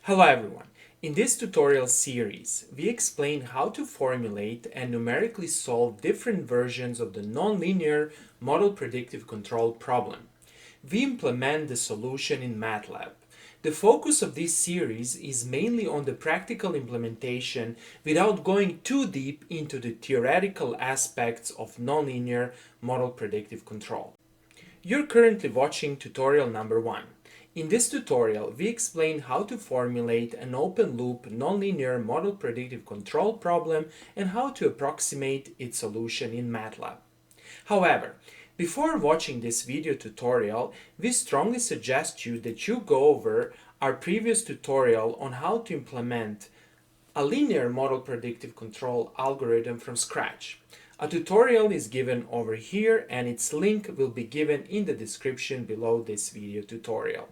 Hello everyone! In this tutorial series, we explain how to formulate and numerically solve different versions of the nonlinear model predictive control problem. We implement the solution in MATLAB. The focus of this series is mainly on the practical implementation without going too deep into the theoretical aspects of nonlinear model predictive control. You're currently watching tutorial number 1. In this tutorial, we explain how to formulate an open-loop nonlinear model predictive control problem and how to approximate its solution in MATLAB. However, before watching this video tutorial, we strongly suggest you that you go over our previous tutorial on how to implement a linear model predictive control algorithm from scratch. A tutorial is given over here and its link will be given in the description below this video tutorial.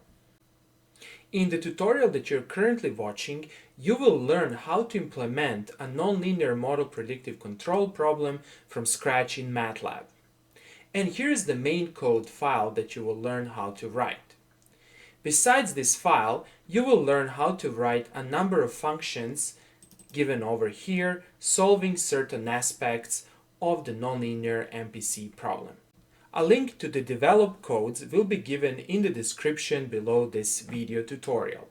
In the tutorial that you're currently watching, you will learn how to implement a nonlinear model predictive control problem from scratch in MATLAB. And here's the main code file that you will learn how to write. Besides this file, you will learn how to write a number of functions given over here, solving certain aspects of the nonlinear MPC problem. A link to the developed codes will be given in the description below this video tutorial.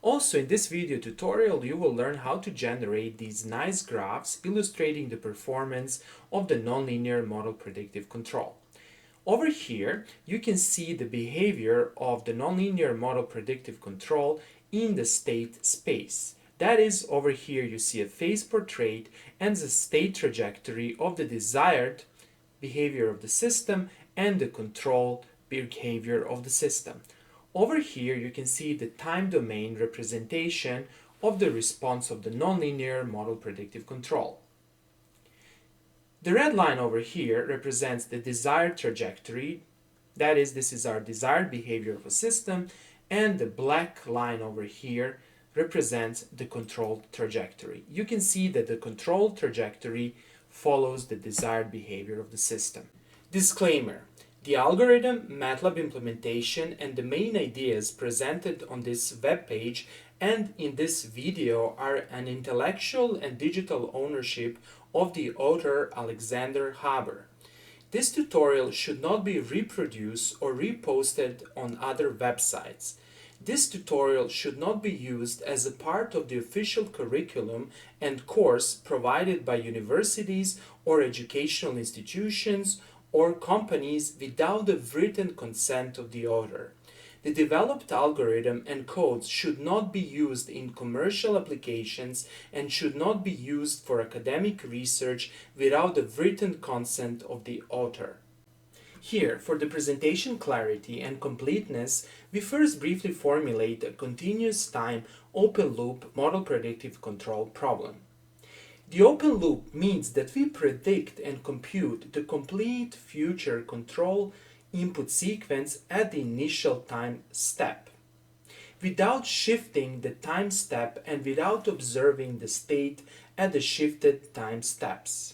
Also, in this video tutorial, you will learn how to generate these nice graphs illustrating the performance of the nonlinear model predictive control. Over here, you can see the behavior of the nonlinear model predictive control in the state space. That is, over here you see a phase portrait and the state trajectory of the desired behavior of the system and the control behavior of the system. Over here you can see the time domain representation of the response of the nonlinear model predictive control. The red line over here represents the desired trajectory, that is, this is our desired behavior of a system, and the black line over here represents the control trajectory. You can see that the control trajectory follows the desired behavior of the system. Disclaimer: the algorithm, MATLAB implementation, and the main ideas presented on this web page and in this video are an intellectual and digital ownership of the author Aleksandar Haber. This tutorial should not be reproduced or reposted on other websites. This tutorial should not be used as a part of the official curriculum and course provided by universities or educational institutions or companies without the written consent of the author. The developed algorithm and codes should not be used in commercial applications and should not be used for academic research without the written consent of the author. Here, for the presentation clarity and completeness, we first briefly formulate a continuous time open-loop model predictive control problem. The open loop means that we predict and compute the complete future control input sequence at the initial time step, without shifting the time step and without observing the state at the shifted time steps.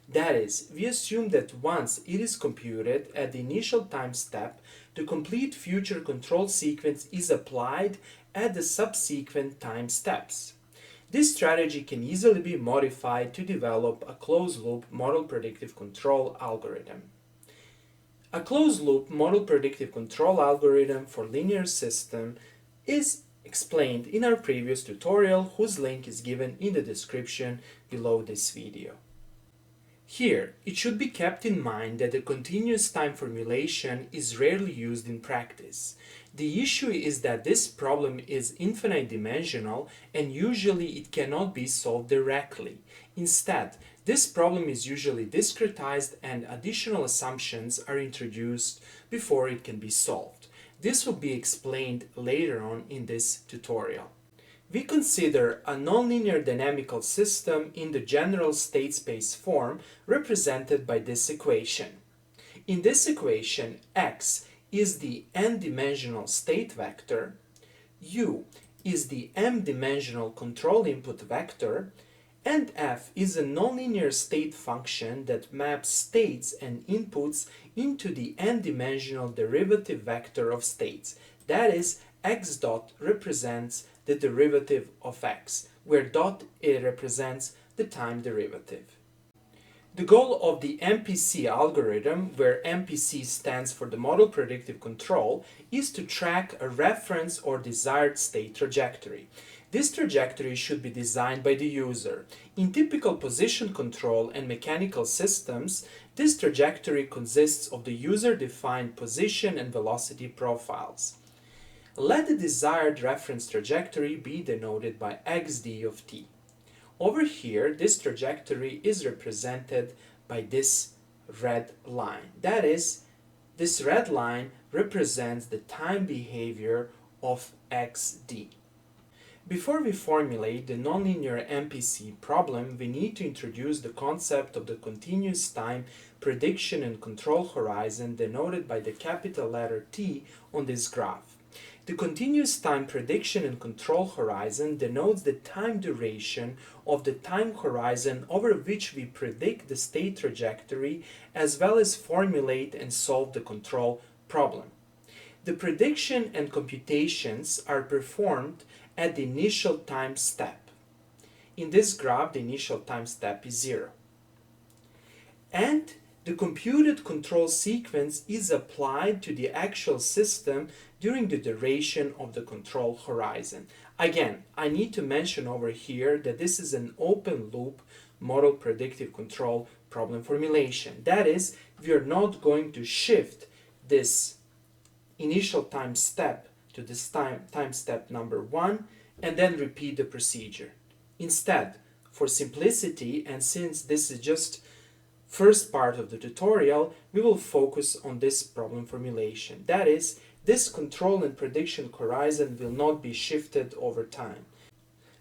That is, we assume that once it is computed at the initial time step, the complete future control sequence is applied at the subsequent time steps. This strategy can easily be modified to develop a closed-loop model predictive control algorithm. A closed-loop model predictive control algorithm for linear system is explained in our previous tutorial, whose link is given in the description below this video. Here, it should be kept in mind that the continuous time formulation is rarely used in practice. The issue is that this problem is infinite dimensional and usually it cannot be solved directly. Instead, this problem is usually discretized and additional assumptions are introduced before it can be solved. This will be explained later on in this tutorial. We consider a nonlinear dynamical system in the general state space form represented by this equation. In this equation, x is the n-dimensional state vector, u is the m-dimensional control input vector, and f is a nonlinear state function that maps states and inputs into the n-dimensional derivative vector of states. That is, x dot represents the derivative of x, where dot it represents the time derivative. The goal of the MPC algorithm, where MPC stands for the Model Predictive Control, is to track a reference or desired state trajectory. This trajectory should be designed by the user. In typical position control and mechanical systems, this trajectory consists of the user-defined position and velocity profiles. Let the desired reference trajectory be denoted by xd of t. Over here, this trajectory is represented by this red line. That is, this red line represents the time behavior of xd. Before we formulate the nonlinear MPC problem, we need to introduce the concept of the continuous time prediction and control horizon denoted by the capital letter T on this graph. The continuous time prediction and control horizon denotes the time duration of the time horizon over which we predict the state trajectory as well as formulate and solve the control problem. The prediction and computations are performed at the initial time step. In this graph, the initial time step is 0. And the computed control sequence is applied to the actual system during the duration of the control horizon. Again, I need to mention over here that this is an open loop model predictive control problem formulation. That is, we are not going to shift this initial time step to this time step number 1 and then repeat the procedure. Instead, for simplicity, and since this is just first part of the tutorial, we will focus on this problem formulation. That is, this control and prediction horizon will not be shifted over time.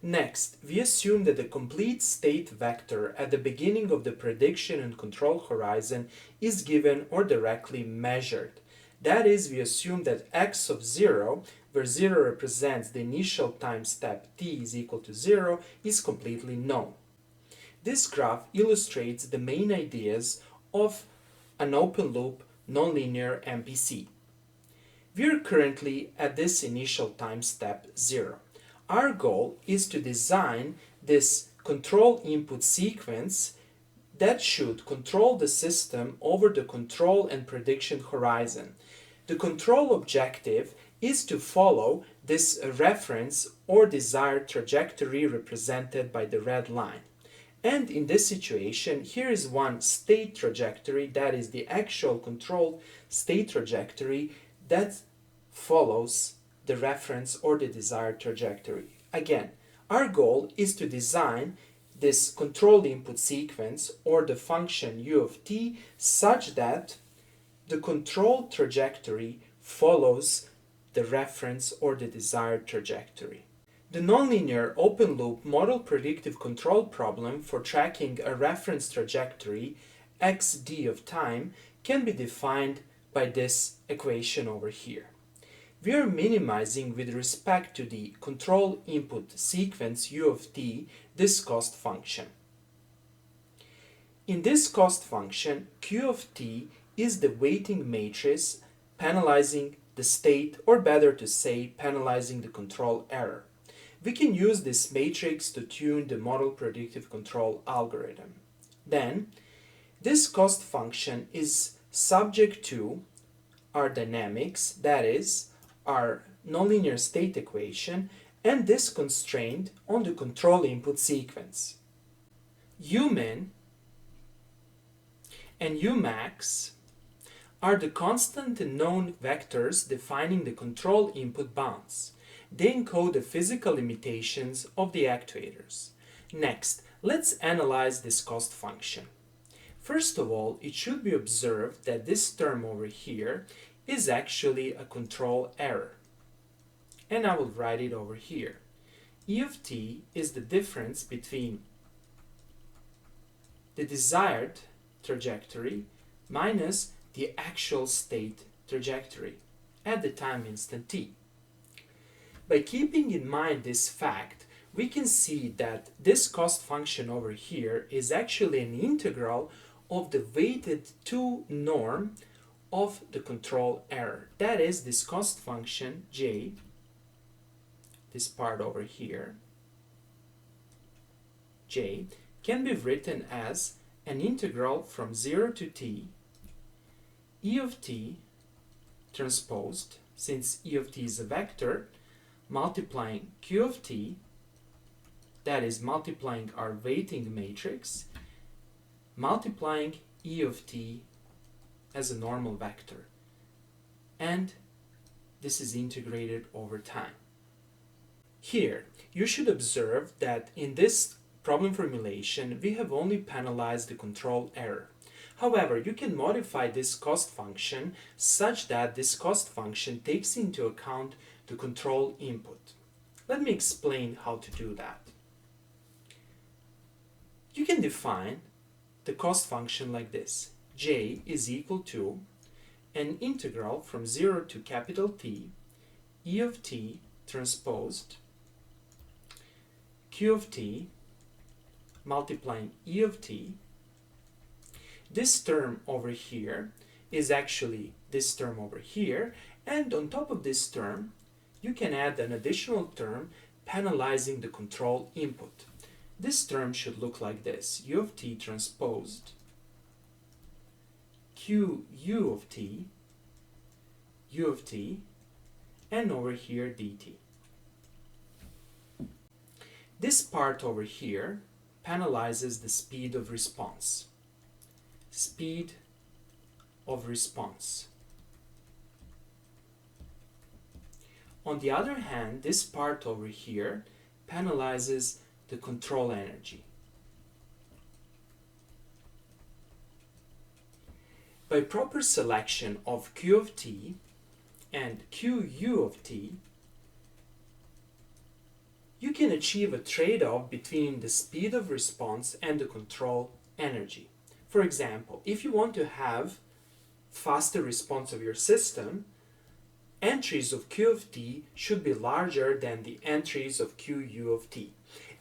Next, we assume that the complete state vector at the beginning of the prediction and control horizon is given or directly measured. That is, we assume that x of 0, where 0 represents the initial time step t is equal to 0, is completely known. This graph illustrates the main ideas of an open-loop nonlinear MPC. We are currently at this initial time step 0. Our goal is to design this control input sequence that should control the system over the control and prediction horizon. The control objective is to follow this reference or desired trajectory represented by the red line. And in this situation, here is one state trajectory, that is the actual controlled state trajectory that follows the reference or the desired trajectory. Again, our goal is to design this controlled input sequence or the function u of t such that the controlled trajectory follows the reference or the desired trajectory. The nonlinear open-loop model predictive control problem for tracking a reference trajectory xd of time can be defined by this equation over here. We are minimizing with respect to the control input sequence u of t this cost function. In this cost function, q of t is the weighting matrix penalizing the state, or better to say, penalizing the control error. We can use this matrix to tune the model predictive control algorithm. Then, this cost function is subject to our dynamics, that is, our nonlinear state equation, and this constraint on the control input sequence. Umin and Umax are the constant and known vectors defining the control input bounds. They encode the physical limitations of the actuators. Next, let's analyze this cost function. First of all, it should be observed that this term over here is actually a control error. And I will write it over here. E of t is the difference between the desired trajectory minus the actual state trajectory at the time instant t. By keeping in mind this fact, we can see that this cost function over here is actually an integral of the weighted 2 norm of the control error. That is, this cost function j, this part over here, j, can be written as an integral from 0 to t, e of t transposed, since e of t is a vector, multiplying q of t, that is multiplying our weighting matrix, multiplying e of t as a normal vector. And this is integrated over time. Here, you should observe that in this problem formulation, we have only penalized the control error. However, you can modify this cost function such that this cost function takes into account the control input. Let me explain how to do that. You can define the cost function like this. J is equal to an integral from 0 to capital T, e of t transposed, q of t multiplying e of t. This term over here is actually this term over here, and on top of this term you can add an additional term penalizing the control input. This term should look like this: u of t transposed q u of t, u of t, and over here dt. This part over here penalizes the speed of response. Speed of response. On the other hand, this part over here penalizes the control energy. By proper selection of q of t and q u of t, you can achieve a trade-off between the speed of response and the control energy. For example, if you want to have faster response of your system, entries of q of t should be larger than the entries of q u of t.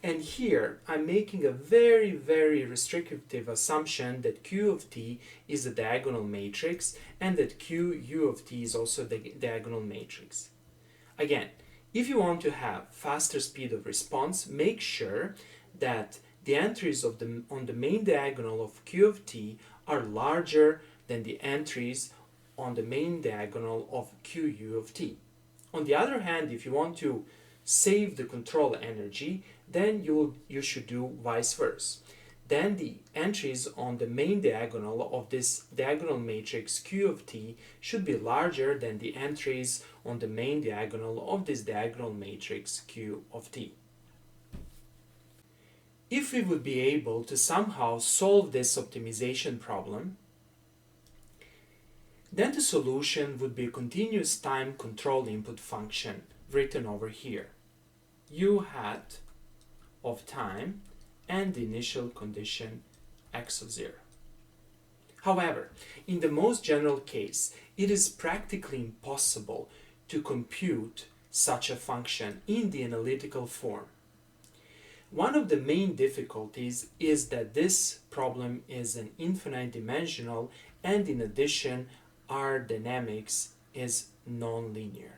And here I'm making a very, very restrictive assumption that q of t is a diagonal matrix and that q u of t is also the diagonal matrix. Again, if you want to have faster speed of response, make sure that the entries on the main diagonal of q of t are larger than the entries on the main diagonal of q u of t. On the other hand, if you want to save the control energy, then you should do vice versa. Then the entries on the main diagonal of this diagonal matrix q of t should be larger than the entries on the main diagonal of this diagonal matrix q of t. If we would be able to somehow solve this optimization problem, then the solution would be a continuous time control input function written over here. U hat of time and the initial condition x of 0. However, in the most general case, it is practically impossible to compute such a function in the analytical form. One of the main difficulties is that this problem is an infinite dimensional, and in addition, our dynamics is nonlinear.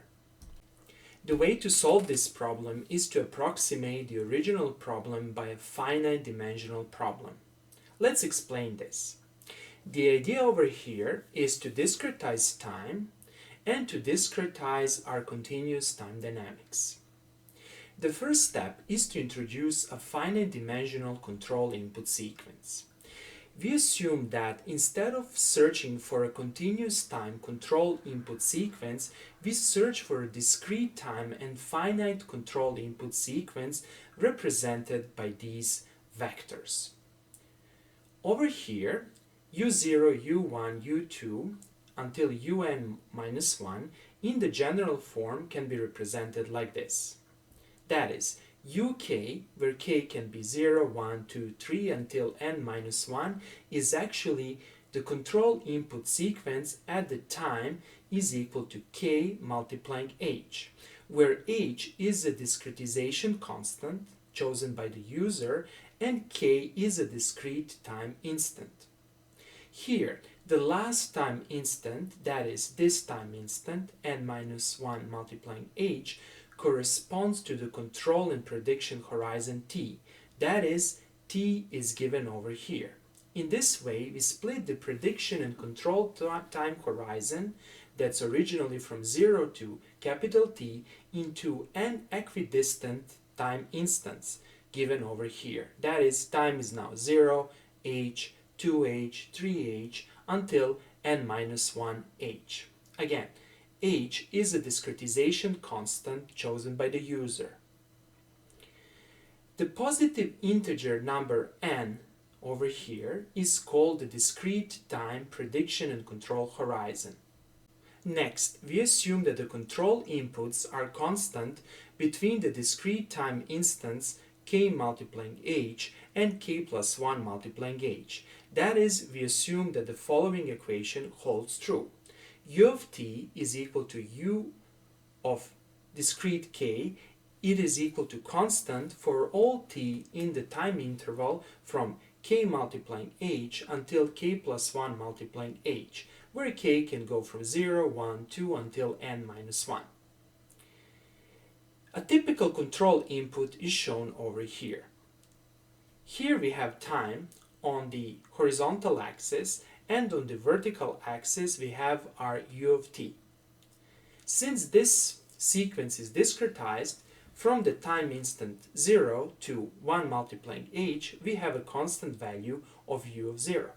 The way to solve this problem is to approximate the original problem by a finite dimensional problem. Let's explain this. The idea over here is to discretize time and to discretize our continuous time dynamics. The first step is to introduce a finite dimensional control input sequence. We assume that instead of searching for a continuous time control input sequence, we search for a discrete time and finite control input sequence represented by these vectors. Over here, u0, u1, u2 until un minus 1 in the general form can be represented like this. That is, uk, where k can be 0, 1, 2, 3 until n minus 1, is actually the control input sequence at the time is equal to k multiplying h, where h is a discretization constant chosen by the user and k is a discrete time instant. Here, the last time instant, that is this time instant, n minus 1 multiplying h, corresponds to the control and prediction horizon t. That is, t is given over here. In this way, we split the prediction and control time horizon that's originally from 0 to capital T into an equidistant time instance given over here. That is, time is now 0, h, 2h, 3h until n minus 1h. Again, h is a discretization constant chosen by the user. The positive integer number n over here is called the discrete time prediction and control horizon. Next, we assume that the control inputs are constant between the discrete time instance k multiplying h and k plus 1 multiplying h. That is, we assume that the following equation holds true. U of t is equal to u of discrete k. It is equal to constant for all t in the time interval from k multiplying h until k plus 1 multiplying h, where k can go from 0, 1, 2 until n minus 1. A typical control input is shown over here. Here we have time on the horizontal axis, and on the vertical axis we have our u of t. Since this sequence is discretized, from the time instant 0 to 1 multiplying h, we have a constant value of u of 0.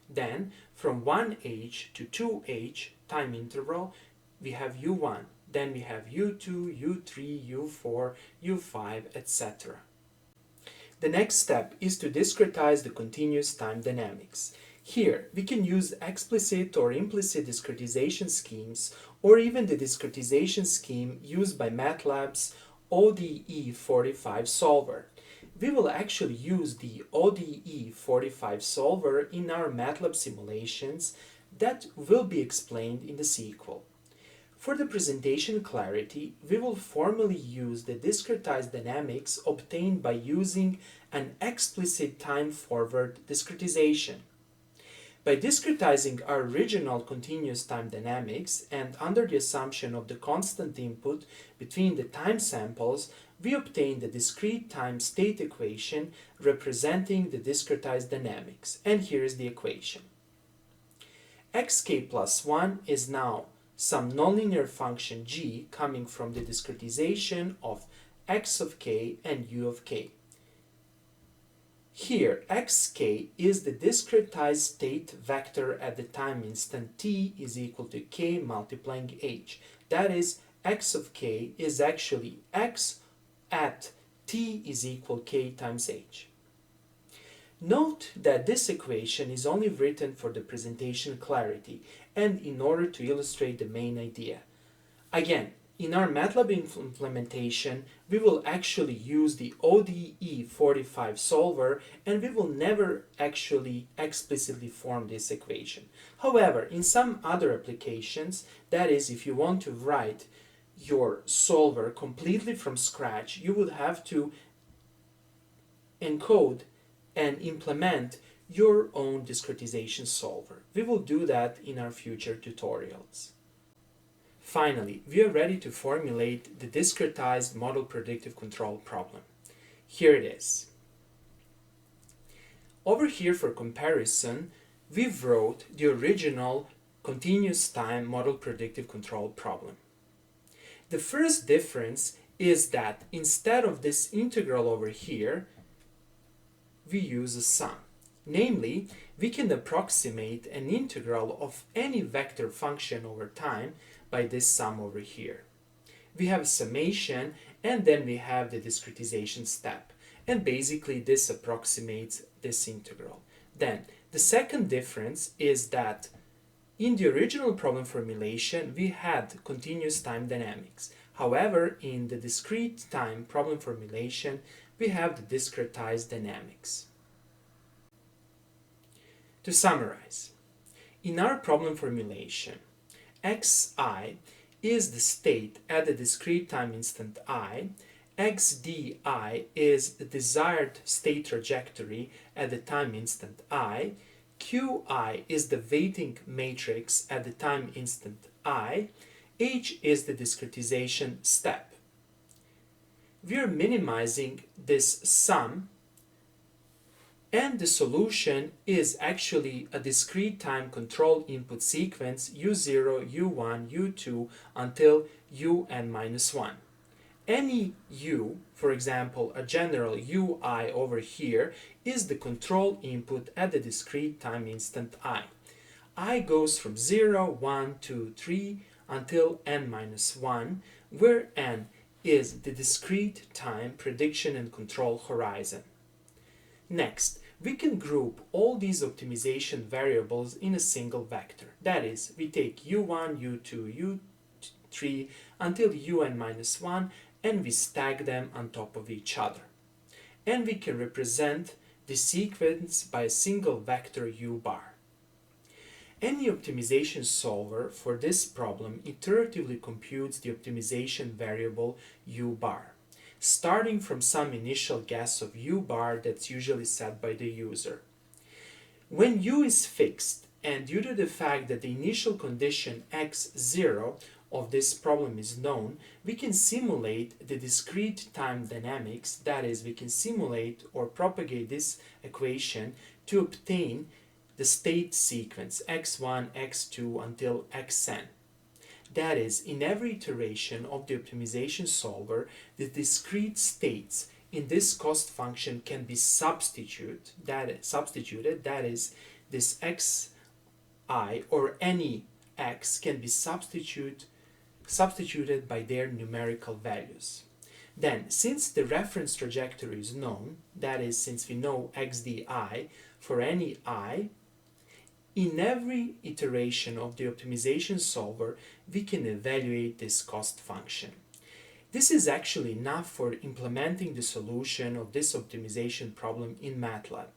Then, from 1h to 2h time interval, we have u1. Then we have u2, u3, u4, u5, etc. The next step is to discretize the continuous time dynamics. Here, we can use explicit or implicit discretization schemes, or even the discretization scheme used by MATLAB's ODE45 solver. We will actually use the ODE45 solver in our MATLAB simulations that will be explained in the sequel. For the presentation clarity, we will formally use the discretized dynamics obtained by using an explicit time-forward discretization. By discretizing our original continuous time dynamics and under the assumption of the constant input between the time samples, we obtain the discrete time state equation representing the discretized dynamics. And here is the equation. xk plus 1 is now some nonlinear function g coming from the discretization of x of k and u of k. Here, xk is the discretized state vector at the time instant t is equal to k multiplying h. That is, x of k is actually x at t is equal k times h. Note that this equation is only written for the presentation clarity and in order to illustrate the main idea. Again, in our MATLAB implementation, we will actually use the ODE45 solver and we will never actually explicitly form this equation. However, in some other applications, that is, if you want to write your solver completely from scratch, you would have to encode and implement your own discretization solver. We will do that in our future tutorials. Finally, we are ready to formulate the discretized model predictive control problem. Here it is. Over here for comparison, we've wrote the original continuous time model predictive control problem. The first difference is that instead of this integral over here, we use a sum. Namely, we can approximate an integral of any vector function over time by this sum over here. We have summation and then we have the discretization step. And basically this approximates this integral. Then the second difference is that in the original problem formulation we had continuous time dynamics. However, in the discrete time problem formulation we have the discretized dynamics. To summarize, in our problem formulation, xi is the state at the discrete time instant I, xdi is the desired state trajectory at the time instant I, qi is the weighting matrix at the time instant I, h is the discretization step. we are minimizing this sum, and the solution is actually a discrete time control input sequence u0, u1, u2 until un minus 1. Any u, for example, a general ui over here, is the control input at the discrete time instant I goes from 0, 1, 2, 3 until n minus 1, where n is the discrete time prediction and control horizon. Next, we can group all these optimization variables in a single vector. That is, we take u1, u2, u3 until un minus 1, and we stack them on top of each other. And we can represent the sequence by a single vector u bar. Any optimization solver for this problem iteratively computes the optimization variable u bar, starting from some initial guess of u bar that's usually set by the user. When u is fixed, and due to the fact that the initial condition x0 of this problem is known, we can simulate the discrete time dynamics, that is, we can simulate or propagate this equation to obtain the state sequence x1, x2 until xn. That is, in every iteration of the optimization solver, the discrete states in this cost function can be substituted, that is, this xi or any x can be substituted by their numerical values. Then, since the reference trajectory is known, that is, since we know xdi for any I, in every iteration of the optimization solver, we can evaluate this cost function. This is actually enough for implementing the solution of this optimization problem in MATLAB.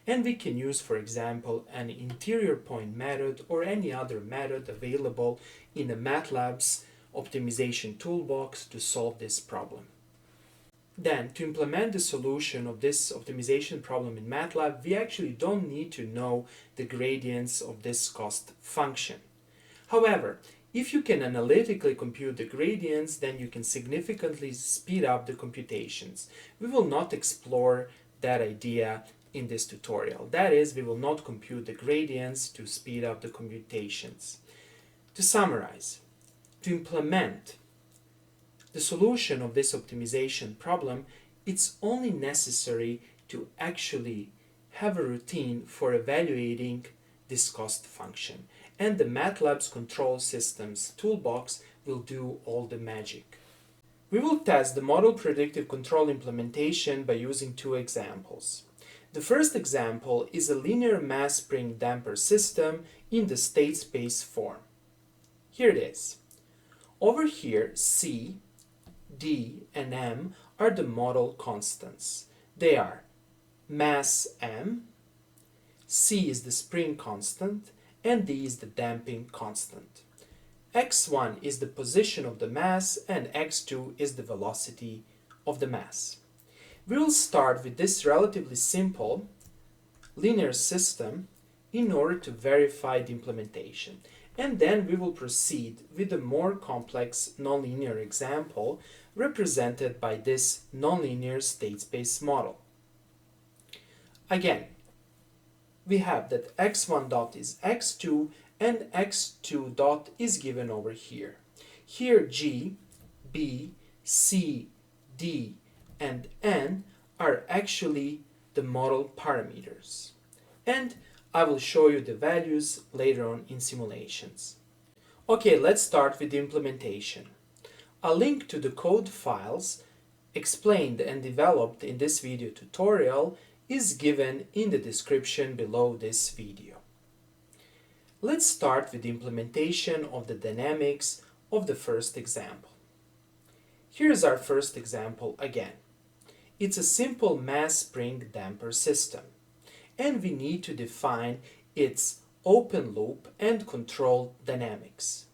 And we can use, for example, an interior point method or any other method available in the MATLAB's optimization toolbox to solve this problem. Then, to implement the solution of this optimization problem in MATLAB, we actually don't need to know the gradients of this cost function. However, if you can analytically compute the gradients, then you can significantly speed up the computations. We will not explore that idea in this tutorial. That is, we will not compute the gradients to speed up the computations. To summarize, to implement the solution of this optimization problem, it's only necessary to actually have a routine for evaluating this cost function, and the MATLAB's control systems toolbox will do all the magic. We will test the model predictive control implementation by using two examples. The first example is a linear mass spring damper system in the state space form. Here it is. Over here, C, D, and M are the model constants. They are mass m, C is the spring constant, and D is the damping constant. x1 is the position of the mass, and x2 is the velocity of the mass. We will start with this relatively simple linear system in order to verify the implementation. And then we will proceed with a more complex nonlinear example represented by this nonlinear state space model. Again, we have that x1 dot is x2 and x2 dot is given over here. Here G, B, C, D, and N are actually the model parameters. And I will show you the values later on in simulations. Okay, let's start with the implementation. A link to the code files explained and developed in this video tutorial is given in the description below this video. Let's start with the implementation of the dynamics of the first example. Here's our first example again. It's a simple mass spring damper system, and we need to define its open loop and control dynamics.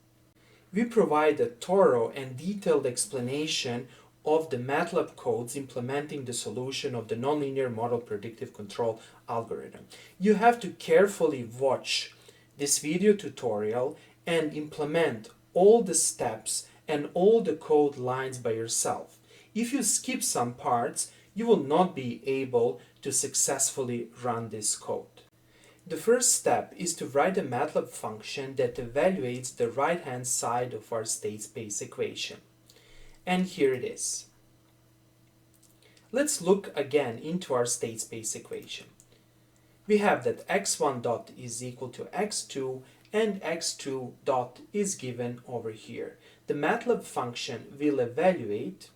We provide a thorough and detailed explanation of the MATLAB codes implementing the solution of the nonlinear model predictive control algorithm. You have to carefully watch this video tutorial and implement all the steps and all the code lines by yourself. If you skip some parts, you will not be able to successfully run this code. The first step is to write a MATLAB function that evaluates the right-hand side of our state space equation. And here it is. Let's look again into our state space equation. We have that x1 dot is equal to x2 and x2 dot is given over here. The MATLAB function will evaluate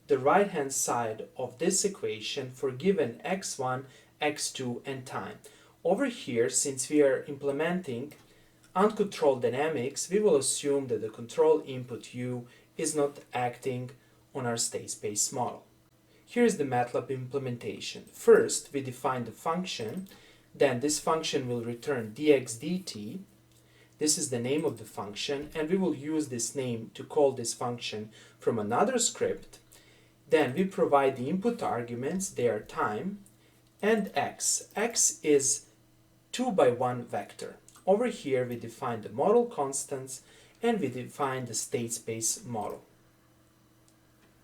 the right-hand side of this equation for given x1, x2 and time. Over here, since we are implementing uncontrolled dynamics, we will assume that the control input u is not acting on our state space model. Here is the MATLAB implementation. First, we define the function. Then this function will return dx dt. This is the name of the function, and we will use this name to call this function from another script. Then we provide the input arguments, they are time, and x. X is 2 by 1 vector. Over here we define the model constants and we define the state space model.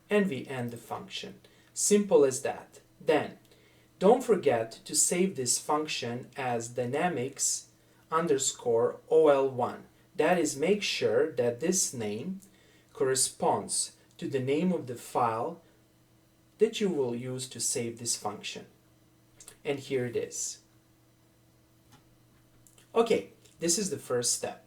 And we end the function. Simple as that. Then, don't forget to save this function as dynamics underscore ol1. That is, make sure that this name corresponds to the name of the file that you will use to save this function. And here it is. Okay, this is the first step.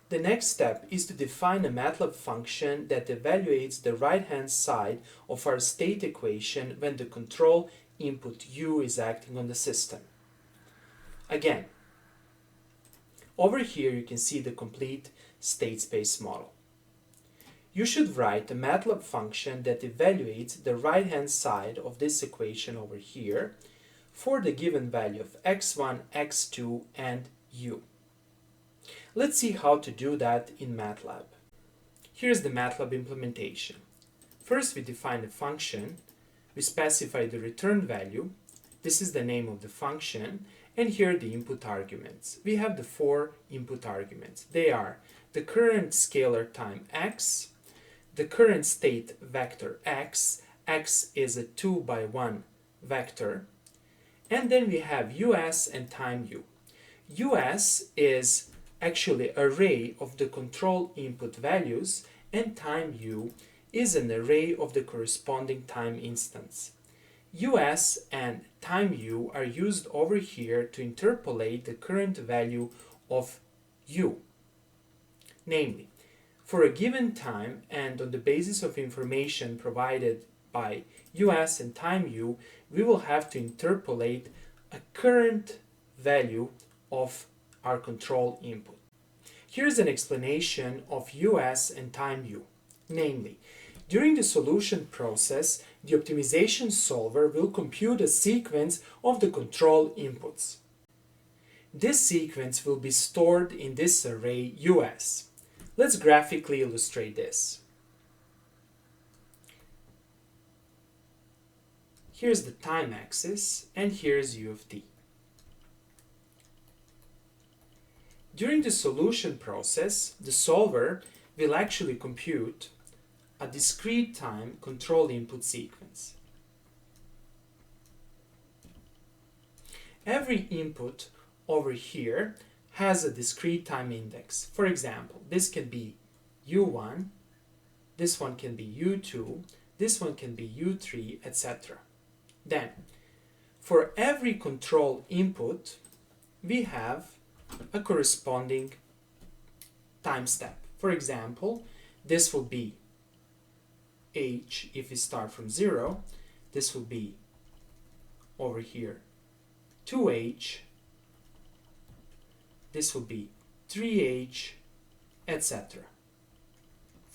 The next step is to define a MATLAB function that evaluates the right-hand side of our state equation when the control input u is acting on the system. Again, over here you can see the complete state space model. You should write a MATLAB function that evaluates the right-hand side of this equation over here for the given value of x1, x2, and u. Let's see how to do that in MATLAB. Here's the MATLAB implementation. First we define a function, we specify the return value, this is the name of the function, and here are the input arguments. We have the 4 input arguments. They are the current scalar time x, the current state vector x, x is a 2 by 1 vector, and then we have us and time u. Us is actually array of the control input values, and time u is an array of the corresponding time instance. Us and time u are used over here to interpolate the current value of u. Namely, for a given time and on the basis of information provided by us and time u, we will have to interpolate a current value of our control input. Here's an explanation of us and time u. Namely, during the solution process, the optimization solver will compute a sequence of the control inputs. This sequence will be stored in this array us. Let's graphically illustrate this. Here's the time axis, and here's u of t. During the solution process, the solver will actually compute a discrete time control input sequence. Every input over here has a discrete time index. For example, this can be u1, this one can be u2, this one can be u3, etc. Then, for every control input, we have a corresponding time step. For example, this will be h if we start from 0. This will be over here 2h. This will be 3h, etc.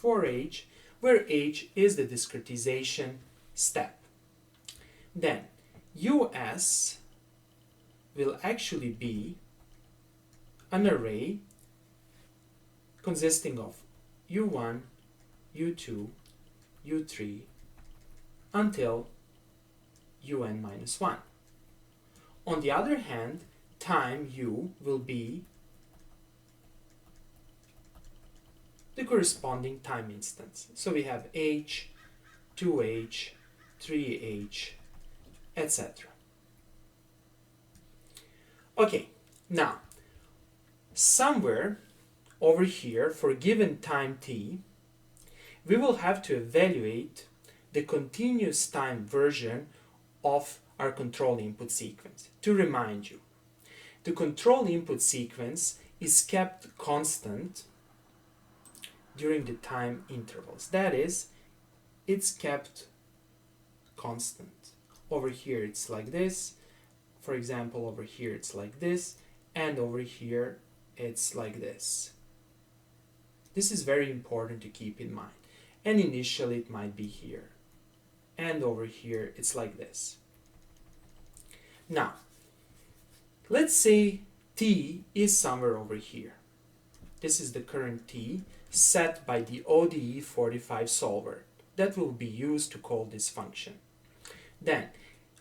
4h, where h is the discretization step. Then us will actually be an array consisting of u1, u2, u3 until un minus 1. On the other hand, time u will be the corresponding time instance. So we have h 2h, 3h, etc. Okay, now, somewhere over here, for a given time t, we will have to evaluate the continuous time version of our control input sequence. To remind you, the control input sequence is kept constant during the time intervals. That is, it's kept constant. Over here it's like this. For example, over here it's like this, and over here it's like this. This is very important to keep in mind. And initially it might be here. And over here it's like this. Now, let's say t is somewhere over here. This is the current t set by the ODE 45 solver that will be used to call this function. Then,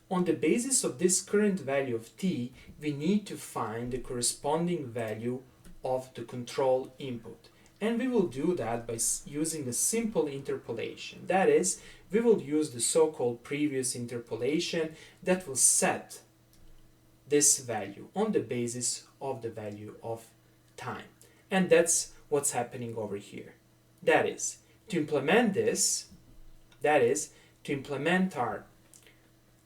on the basis of this current value of t, we need to find the corresponding value of the control input. And we will do that by using a simple interpolation. That is, we will use the so-called previous interpolation that will set this value on the basis of the value of time. And that's what's happening over here. That is, to implement this, that is, to implement our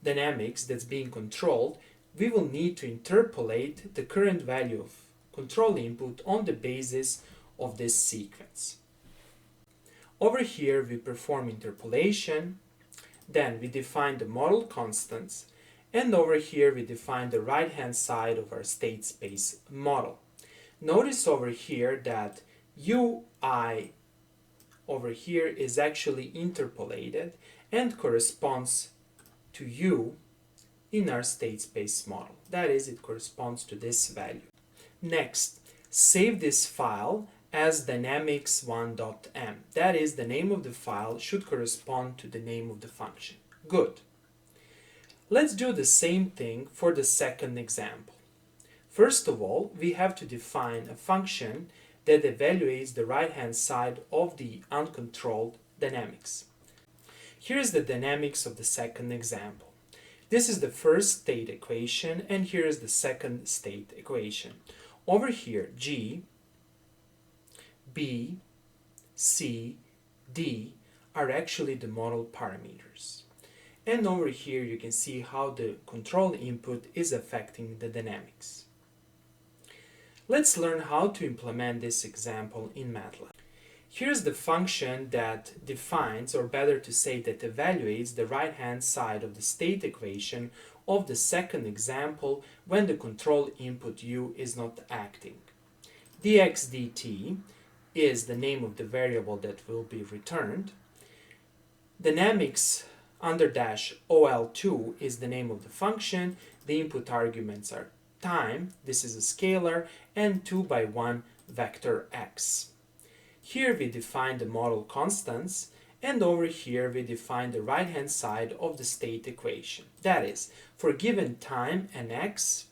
dynamics that's being controlled, we will need to interpolate the current value of control input on the basis of this sequence. Over here we perform interpolation, then we define the model constants, and over here we define the right hand side of our state space model. Notice over here that ui over here is actually interpolated and corresponds to u in our state space model. That is, it corresponds to this value. Next, save this file as dynamics1.m. That is, the name of the file should correspond to the name of the function. Good. Let's do the same thing for the second example. First of all, we have to define a function that evaluates the right-hand side of the uncontrolled dynamics. Here is the dynamics of the second example. This is the first state equation, and here is the second state equation. Over here, G, B, C, D are actually the model parameters. And over here you can see how the control input is affecting the dynamics. Let's learn how to implement this example in MATLAB. Here's the function that defines, or better to say that evaluates, the right-hand side of the state equation of the second example when the control input u is not acting. dx dt is the name of the variable that will be returned. Dynamics under dash ol2 is the name of the function. The input arguments are time, this is a scalar, and 2 by 1 vector x. Here we define the model constants, and over here we define the right-hand side of the state equation. That is, for given time and x,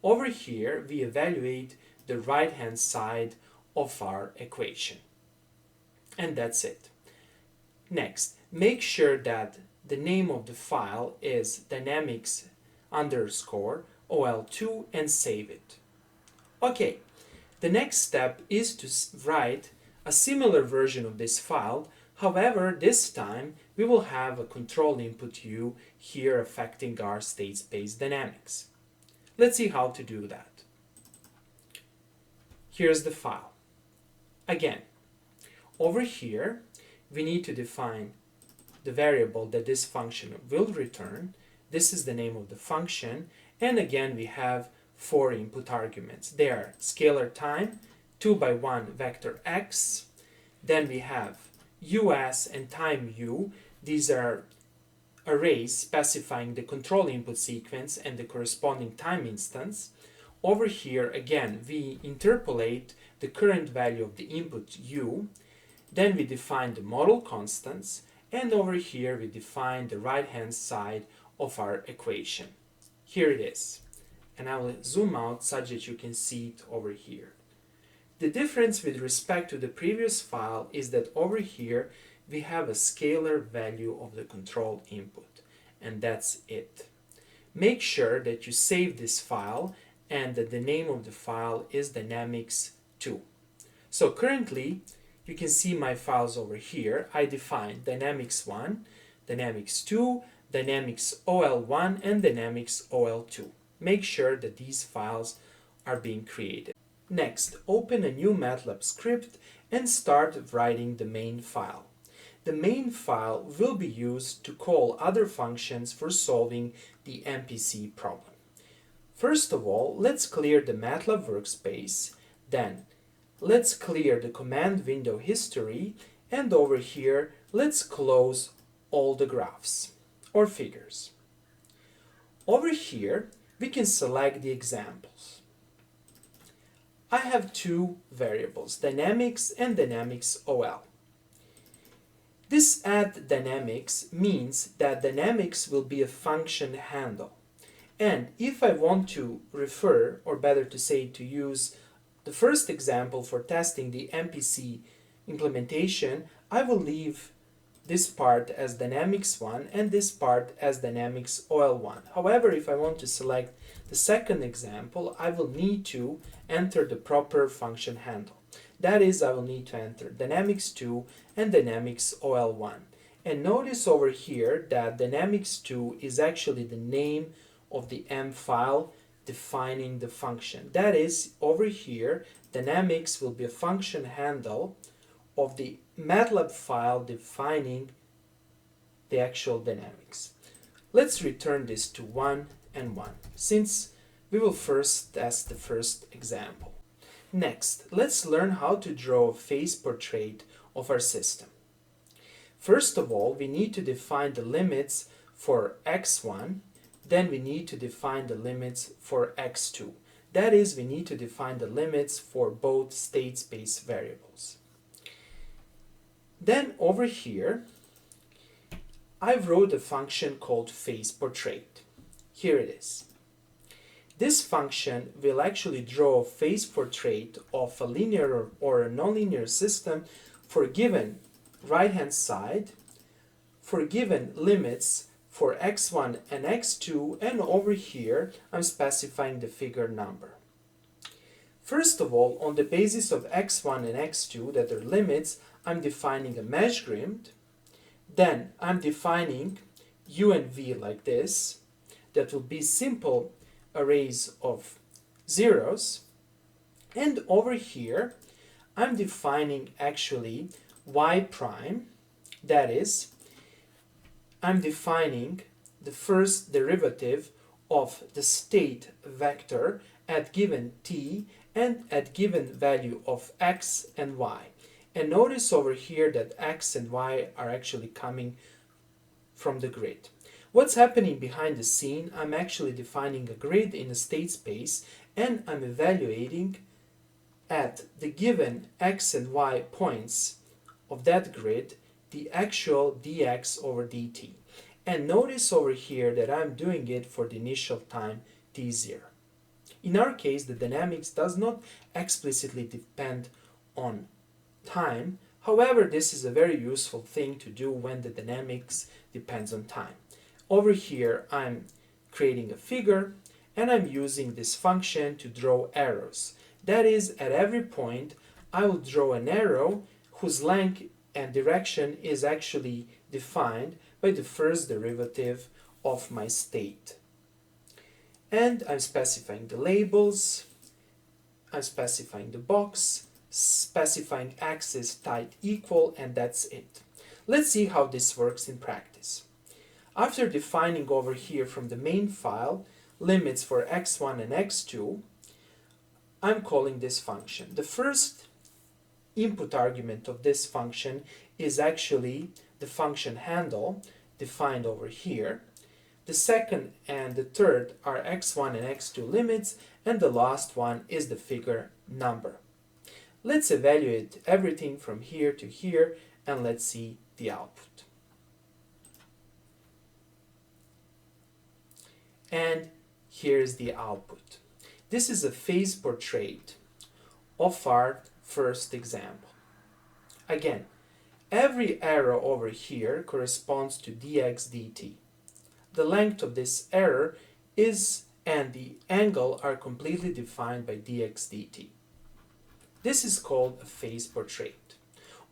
over here we evaluate the right-hand side of our equation. And that's it. Next, make sure that the name of the file is dynamics underscore ol2 and save it. Okay, the next step is to write a similar version of this file. However, this time we will have a control input u here affecting our state space dynamics. Let's see how to do that. Here's the file. Again, over here we need to define the variable that this function will return. This is the name of the function, and again we have 4 input arguments. They are scalar time, 2 by 1 vector x, then we have us and time u. These are arrays specifying the control input sequence and the corresponding time instance. Over here again we interpolate the current value of the input u, then we define the model constants, and over here we define the right-hand side of our equation. Here it is, and I will zoom out such that you can see it over here. The difference with respect to the previous file is that over here we have a scalar value of the control input, and that's it. Make sure that you save this file and that the name of the file is dynamics2. So currently, you can see my files over here. I defined dynamics1, dynamics2, dynamics ol1, and dynamics ol2. Make sure that these files are being created. Next, open a new MATLAB script and start writing the main file. The main file will be used to call other functions for solving the MPC problem. First of all, let's clear the MATLAB workspace, then let's clear the command window history, and over here let's close all the graphs or figures. Over here we can select the examples. I have two variables, dynamics and dynamics OL. This add dynamics means that dynamics will be a function handle. And if I want to refer, or better to say to use the first example for testing the MPC implementation, I will leave this part as dynamics1 and this part as dynamics OL1. However, if I want to select the second example, I will need to enter the proper function handle. That is, I will need to enter dynamics2 and dynamics OL1. And notice over here that dynamics2 is actually the name of the M file defining the function. That is, over here, dynamics will be a function handle of the MATLAB file defining the actual dynamics. Let's return this to 1 and 1, since we will first test the first example. Next, let's learn how to draw a phase portrait of our system. First of all, we need to define the limits for x1, then we need to define the limits for x2. That is, we need to define the limits for both state space variables. Then over here, I wrote a function called phase portrait. Here it is. This function will actually draw a phase portrait of a linear or a nonlinear system for given right-hand side, for given limits for x1 and x2, and over here I'm specifying the figure number. First of all, on the basis of x1 and x2 that are limits, I'm defining a mesh grid. Then I'm defining u and v like this. That will be simple arrays of zeros. And over here I'm defining actually y prime. That is, I'm defining the first derivative of the state vector at given t and at given value of x and y. And notice over here that x and y are actually coming from the grid. What's happening behind the scene? I'm actually defining a grid in a state space, and I'm evaluating at the given x and y points of that grid the actual dx over dt. And notice over here that I'm doing it for the initial time t0. In our case, the dynamics does not explicitly depend on time. However, this is a very useful thing to do when the dynamics depends on time. Over here, I'm creating a figure, and I'm using this function to draw arrows. That is, at every point, I will draw an arrow whose length and direction is actually defined by the first derivative of my state. And I'm specifying the labels, I'm specifying the box, specifying axis type equal, and that's it. Let's see how this works in practice. After defining over here from the main file limits for x1 and x2, I'm calling this function. The first input argument of this function is actually the function handle defined over here. The second and the third are x1 and x2 limits, and the last one is the figure number. Let's evaluate everything from here to here, and let's see the output. And here's the output. This is a phase portrait of our first example. Again, every arrow over here corresponds to dx dt. The length of this arrow is and the angle are completely defined by dx dt. This is called a phase portrait.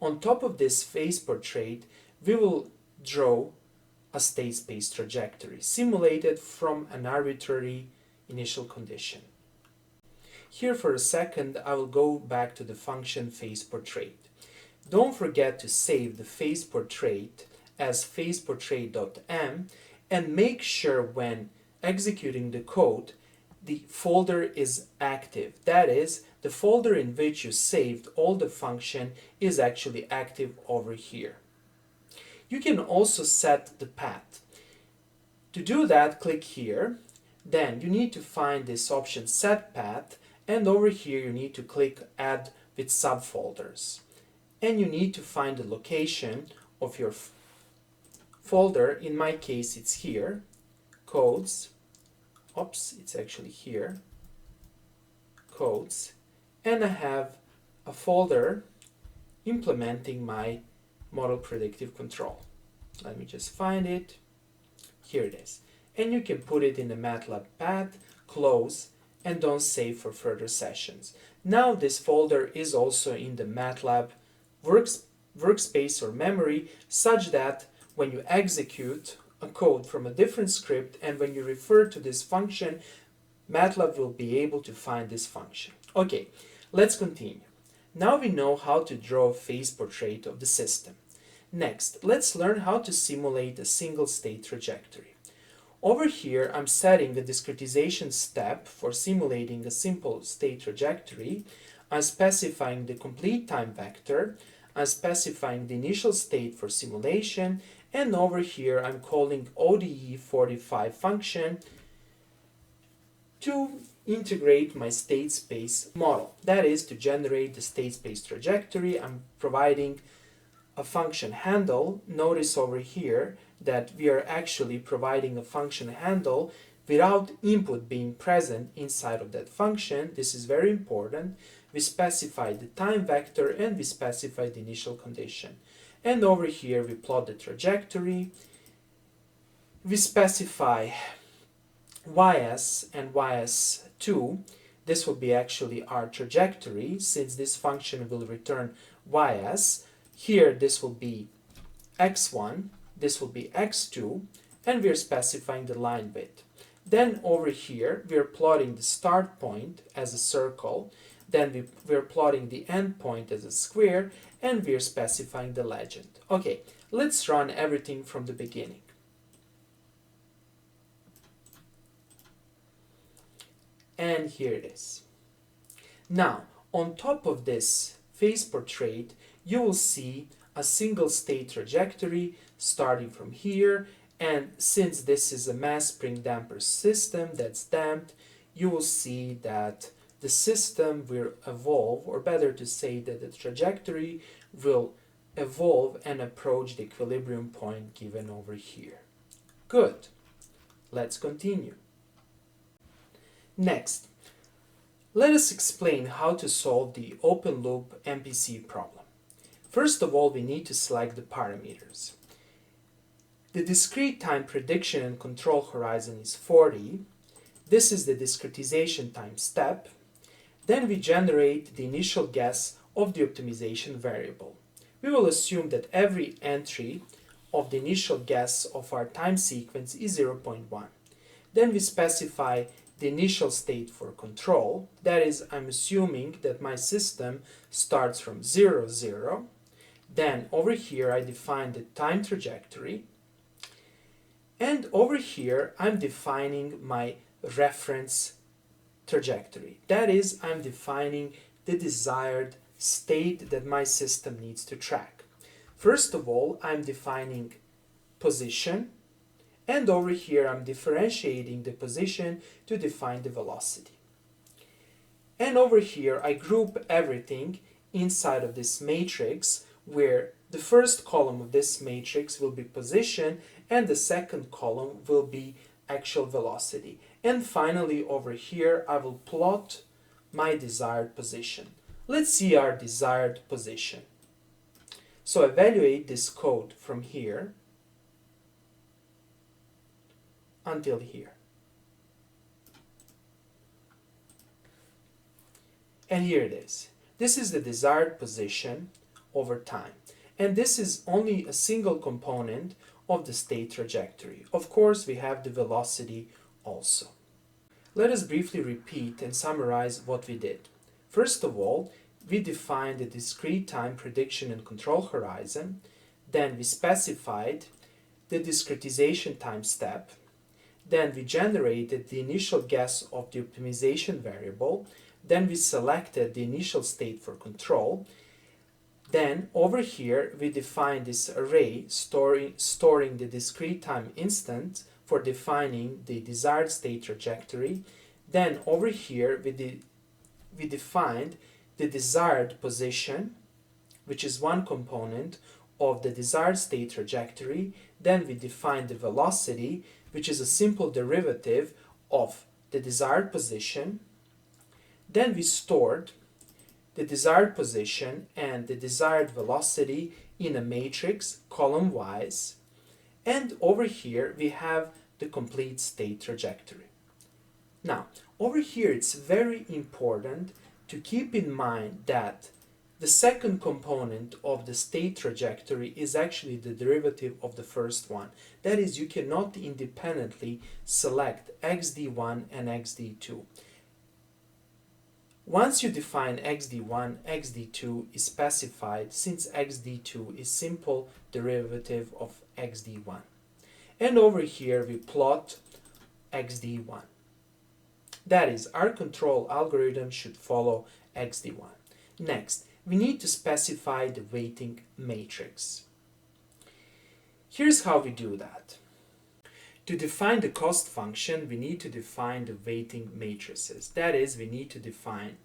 On top of this phase portrait, we will draw a state space trajectory simulated from an arbitrary initial condition. Here for a second I will go back to the function phase portrait. Don't forget to save the phase portrait as phaseportrait.m and make sure when executing the code the folder is active. That is, the folder in which you saved all the function is actually active over here. You can also set the path. To do that, click here. Then you need to find this option set path, and over here you need to click add with subfolders. And you need to find the location of your folder. In my case it's here, codes. Oops, it's actually here, codes, and I have a folder implementing my Model Predictive Control. Let me just find it. Here it is. And you can put it in the MATLAB path, close, and don't save for further sessions. Now this folder is also in the MATLAB workspace or memory, such that when you execute a code from a different script and when you refer to this function, MATLAB will be able to find this function. Okay, let's continue. Now we know how to draw a phase portrait of the system. Next, let's learn how to simulate a single state trajectory. Over here, I'm setting the discretization step for simulating a simple state trajectory. I'm specifying the complete time vector. I'm specifying the initial state for simulation. And over here, I'm calling ODE45 function to integrate my state space model. That is, to generate the state space trajectory, I'm providing a function handle. Notice over here that we are actually providing a function handle without input being present inside of that function. This is very important. We specify the time vector and we specify the initial condition. And over here we plot the trajectory. We specify ys and ys2. This will be actually our trajectory, since this function will return ys. Here this will be x1, this will be x2, and we are specifying the line width. Then over here we are plotting the start point as a circle, then we are plotting the end point as a square, and we are specifying the legend. Okay, let's run everything from the beginning. And here it is. Now, on top of this phase portrait, you will see a single state trajectory starting from here, and since this is a mass spring damper system that's damped, you will see that the system will evolve, or better to say that the trajectory will evolve and approach the equilibrium point given over here. Good. Let's continue. Next, let us explain how to solve the open loop MPC problem. First of all, we need to select the parameters. The discrete time prediction and control horizon is 40. This is the discretization time step. Then we generate the initial guess of the optimization variable. We will assume that every entry of the initial guess of our time sequence is 0.1. Then we specify the initial state for control. That is, I'm assuming that my system starts from 0, 0. Then over here I define the time trajectory. And over here I'm defining my reference trajectory. That is, I'm defining the desired state that my system needs to track. First of all, I'm defining position, and over here I'm differentiating the position to define the velocity. And over here I group everything inside of this matrix, where the first column of this matrix will be position and the second column will be actual velocity. And finally over here I will plot my desired position. Let's see our desired position. So evaluate this code from here until here. And here it is. This is the desired position over time. And this is only a single component of the state trajectory. Of course, we have the velocity also. Let us briefly repeat and summarize what we did. First of all, we defined the discrete time prediction and control horizon. Then we specified the discretization time step. Then we generated the initial guess of the optimization variable. Then we selected the initial state for control. Then over here we defined this array storing the discrete time instant for defining the desired state trajectory. Then over here we defined the desired position, which is one component of the desired state trajectory. Then we defined the velocity, which is a simple derivative of the desired position. Then we stored the desired position and the desired velocity in a matrix column-wise. And over here we have the complete state trajectory. Now, over here it's very important to keep in mind that the second component of the state trajectory is actually the derivative of the first one. That is, you cannot independently select xd1 and xd2. Once you define xd1, xd2 is specified since xd2 is simple derivative of xd1. And over here we plot xd1. That is, our control algorithm should follow xd1. Next, we need to specify the weighting matrix. Here's how we do that. To define the cost function, we need to define the weighting matrices. That is, we need to define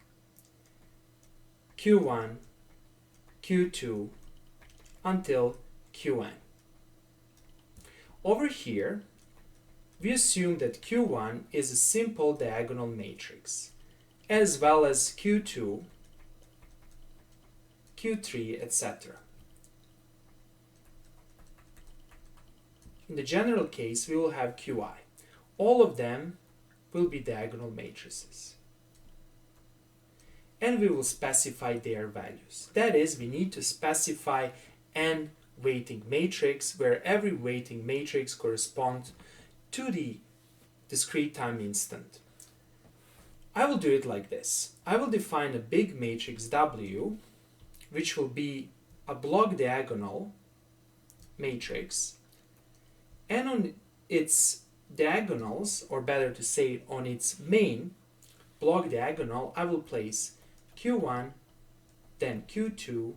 Q1, Q2 until Qn. Over here, we assume that Q1 is a simple diagonal matrix, as well as Q2, Q3, etc. In the general case, we will have Qi. All of them will be diagonal matrices. And we will specify their values. That is, we need to specify n weighting matrix, where every weighting matrix corresponds to the discrete time instant. I will do it like this. I will define a big matrix W, which will be a block diagonal matrix, and on its diagonals, or better to say on its main block diagonal, I will place Q1, then Q2,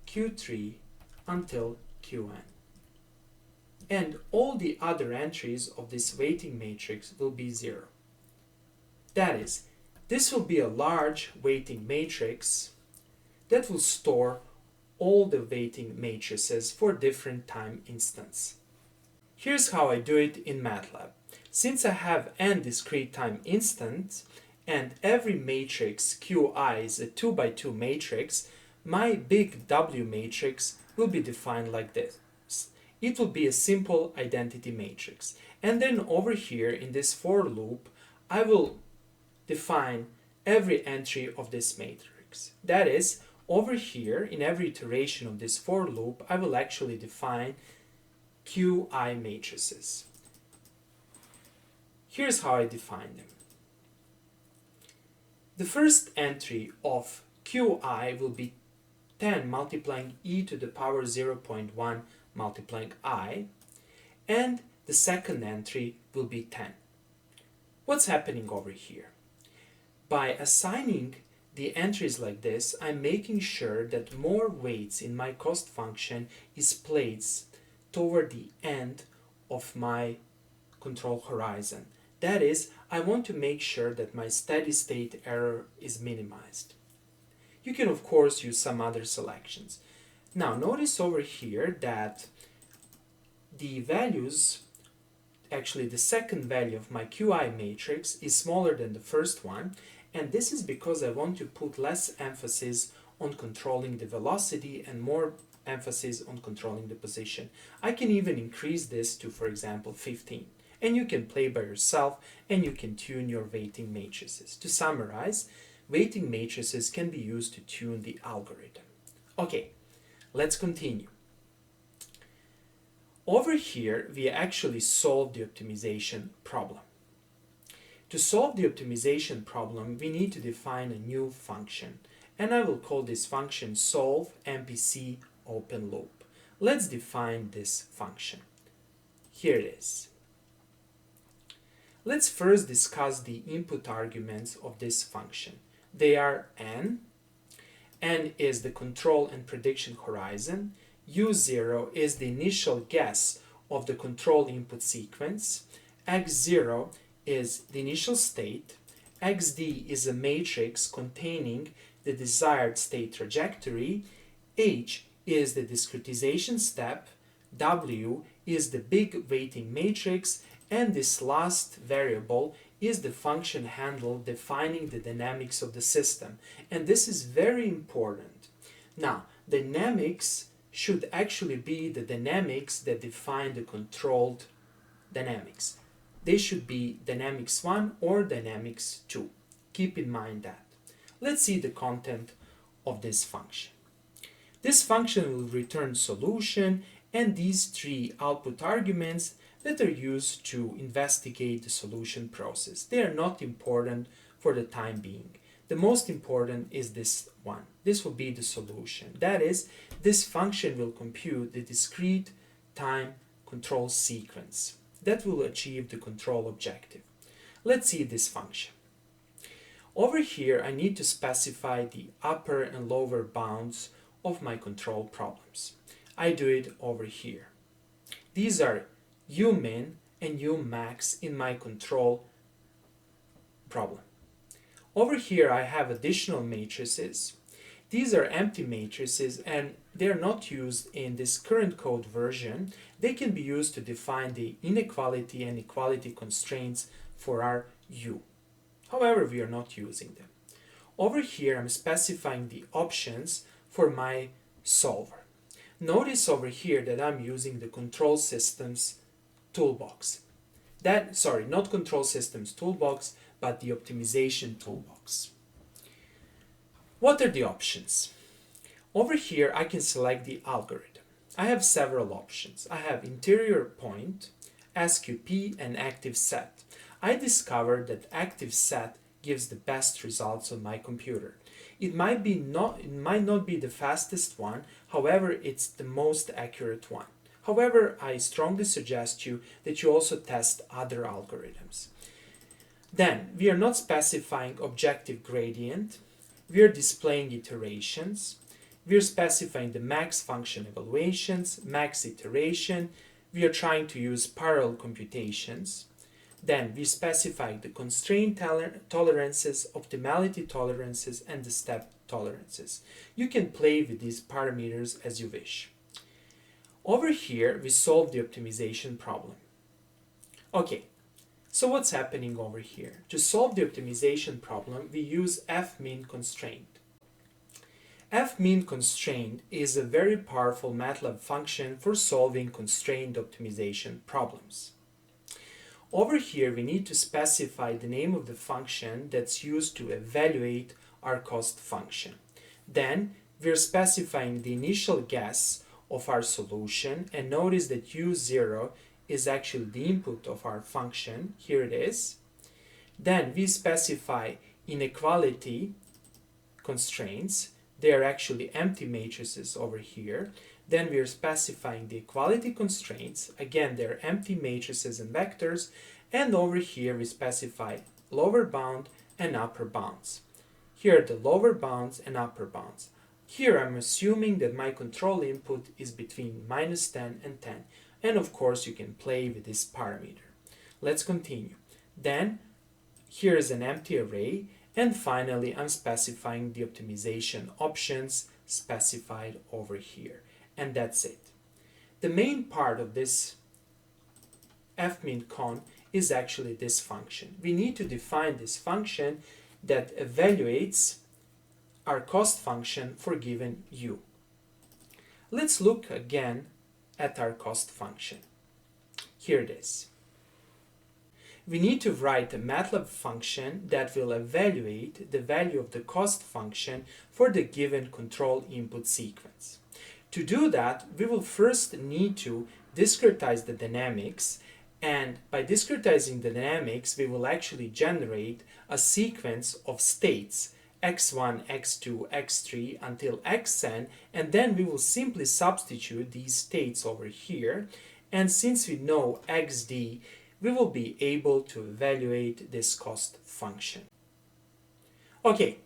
Q3 until Qn. And all the other entries of this weighting matrix will be 0. That is, this will be a large weighting matrix that will store all the weighting matrices for different time instants. Here's how I do it in MATLAB. Since I have n discrete time instants and every matrix Qi is a 2 by 2 matrix, my big W matrix will be defined like this. It will be a simple identity matrix. And then over here in this for loop, I will define every entry of this matrix. That is, over here in every iteration of this for loop, I will actually define Qi matrices. Here's how I define them. The first entry of Qi will be 10 multiplying e to the power 0.1 multiplying I, and the second entry will be 10. What's happening over here? By assigning the entries like this, I'm making sure that more weights in my cost function is placed toward the end of my control horizon. That is, I want to make sure that my steady state error is minimized. You can of course use some other selections. Now notice over here that the values, actually the second value of my Qi matrix is smaller than the first one, and this is because I want to put less emphasis on controlling the velocity and more emphasis on controlling the position. I can even increase this to, for example, 15. And you can play by yourself and you can tune your weighting matrices. To summarize, weighting matrices can be used to tune the algorithm. Okay, let's continue. Over here, we actually solve the optimization problem. To solve the optimization problem, we need to define a new function. And I will call this function solve MPC open loop. Let's define this function. Here it is. Let's first discuss the input arguments of this function. They are n is the control and prediction horizon, u0 is the initial guess of the control input sequence, x0 is the initial state, xd is a matrix containing the desired state trajectory, h is the discretization step, w is the big weighting matrix, and this last variable is the function handle defining the dynamics of the system. And this is very important. Now, dynamics should actually be the dynamics that define the controlled dynamics. They should be dynamics 1 or dynamics 2. Keep in mind that. Let's see the content of this function. This function will return solution and these three output arguments that are used to investigate the solution process. They are not important for the time being. The most important is this one. This will be the solution. That is, this function will compute the discrete time control sequence that will achieve the control objective. Let's see this function. Over here, I need to specify the upper and lower bounds of my control problems. I do it over here. These are umin and umax in my control problem. Over here I have additional matrices. These are empty matrices and they are not used in this current code version. They can be used to define the inequality and equality constraints for our u. However, we are not using them. Over here I'm specifying the options for my solver. Notice over here that I'm using the control systems toolbox. Not control systems toolbox, but the optimization toolbox. What are the options? Over here I can select the algorithm. I have several options. I have interior point, SQP, and active set. I discovered that active set gives the best results on my computer. It might not be the fastest one, however, it's the most accurate one. However, I strongly suggest you that you also test other algorithms. Then, we are not specifying objective gradient, we are displaying iterations, we are specifying the max function evaluations, max iteration, we are trying to use parallel computations. Then we specify the constraint tolerances, optimality tolerances, and the step tolerances. You can play with these parameters as you wish. Over here, we solve the optimization problem. Okay, so what's happening over here? To solve the optimization problem, we use fmin constraint. Fmin constraint is a very powerful MATLAB function for solving constrained optimization problems. Over here, we need to specify the name of the function that's used to evaluate our cost function. Then, we're specifying the initial guess of our solution, and notice that u0 is actually the input of our function. Here it is. Then, we specify inequality constraints. They are actually empty matrices over here. Then we are specifying the equality constraints. Again, they're empty matrices and vectors. And over here, we specify lower bound and upper bounds. Here are the lower bounds and upper bounds. Here, I'm assuming that my control input is between -10 and 10. And of course, you can play with this parameter. Let's continue. Then, here is an empty array. And finally, I'm specifying the optimization options specified over here. And that's it. The main part of this fmincon is actually this function. We need to define this function that evaluates our cost function for given u. Let's look again at our cost function. Here it is. We need to write a MATLAB function that will evaluate the value of the cost function for the given control input sequence. To do that, we will first need to discretize the dynamics, and by discretizing the dynamics, we will actually generate a sequence of states x1, x2, x3 until xn, and then we will simply substitute these states over here, and since we know xd, we will be able to evaluate this cost function. Okay,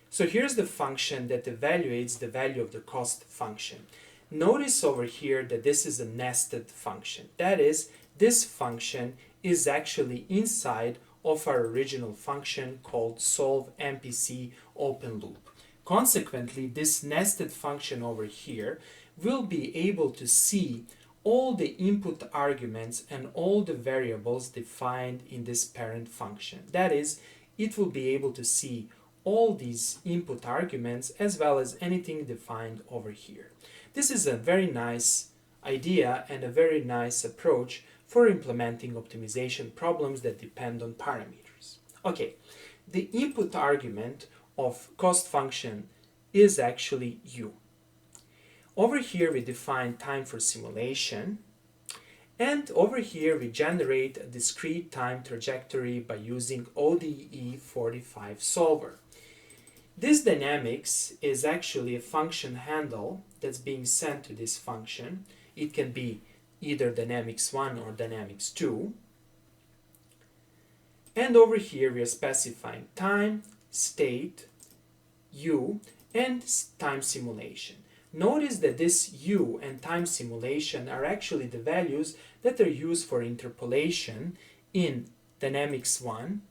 so here's the function that evaluates the value of the cost function. Notice over here that this is a nested function. That is, this function is actually inside of our original function called solve MPC open loop. Consequently, this nested function over here will be able to see all the input arguments and all the variables defined in this parent function. That is, it will be able to see all these input arguments as well as anything defined over here. This is a very nice idea and a very nice approach for implementing optimization problems that depend on parameters. Okay, the input argument of cost function is actually u. Over here we define time for simulation, and over here we generate a discrete time trajectory by using ODE45 solver. This dynamics is actually a function handle that's being sent to this function. It can be either dynamics 1 or dynamics 2. And over here we are specifying time, state, u, and time simulation. Notice that this u and time simulation are actually the values that are used for interpolation in dynamics 1,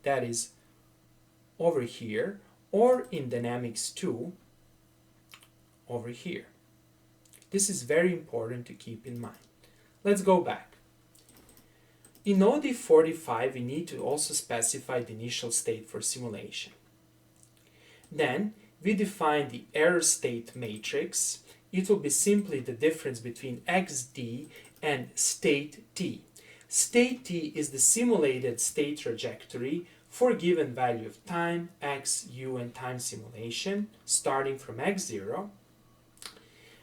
that is over here, or in dynamics 2, over here. This is very important to keep in mind. Let's go back. In OD45, we need to also specify the initial state for simulation. Then we define the error state matrix. It will be simply the difference between xd and state t. State t is the simulated state trajectory for a given value of time, x, u, and time simulation, starting from x0.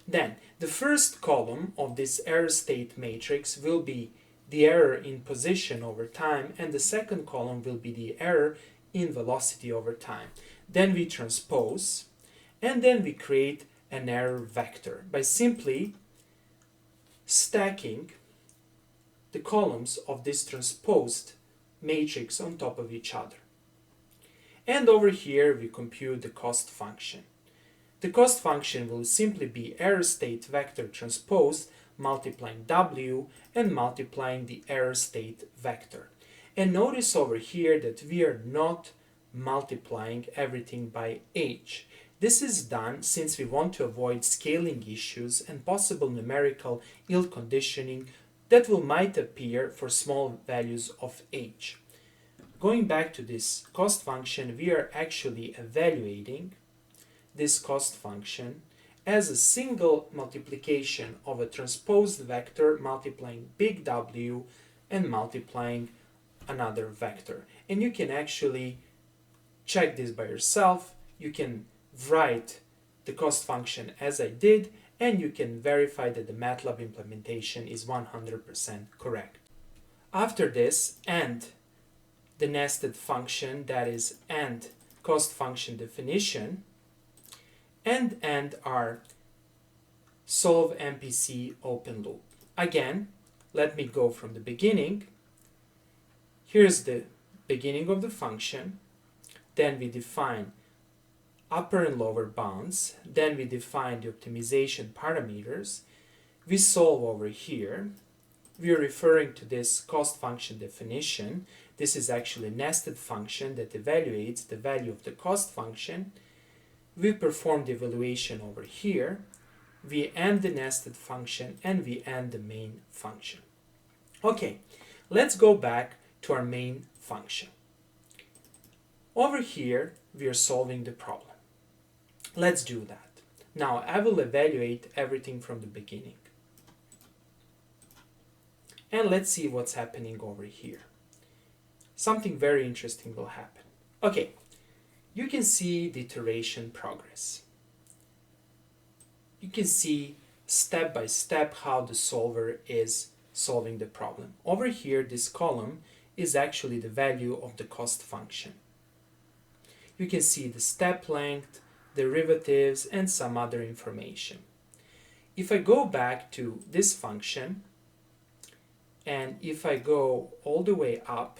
Then, the first column of this error state matrix will be the error in position over time, and the second column will be the error in velocity over time. Then we transpose, and then we create an error vector by simply stacking the columns of this transposed matrix on top of each other. And over here we compute the cost function. The cost function will simply be error state vector transpose multiplying w and multiplying the error state vector. And notice over here that we are not multiplying everything by h. This is done since we want to avoid scaling issues and possible numerical ill conditioning that might appear for small values of h. Going back to this cost function, we are actually evaluating this cost function as a single multiplication of a transposed vector multiplying big W and multiplying another vector. And you can actually check this by yourself. You can write the cost function as I did, and you can verify that the MATLAB implementation is 100% correct. After this, and the nested function, that is and cost function definition, and our solve MPC open loop. Again, let me go from the beginning. Here's the beginning of the function. Then we define upper and lower bounds. Then we define the optimization parameters. We solve over here. We are referring to this cost function definition. This is actually a nested function that evaluates the value of the cost function. We perform the evaluation over here. We end the nested function and we end the main function. Okay, let's go back to our main function. Over here, we are solving the problem. Let's do that. Now I will evaluate everything from the beginning. And let's see what's happening over here. Something very interesting will happen. Okay, you can see the iteration progress. You can see step by step how the solver is solving the problem. Over here, this column is actually the value of the cost function. You can see the step length, derivatives, and some other information. If I go back to this function, and if I go all the way up,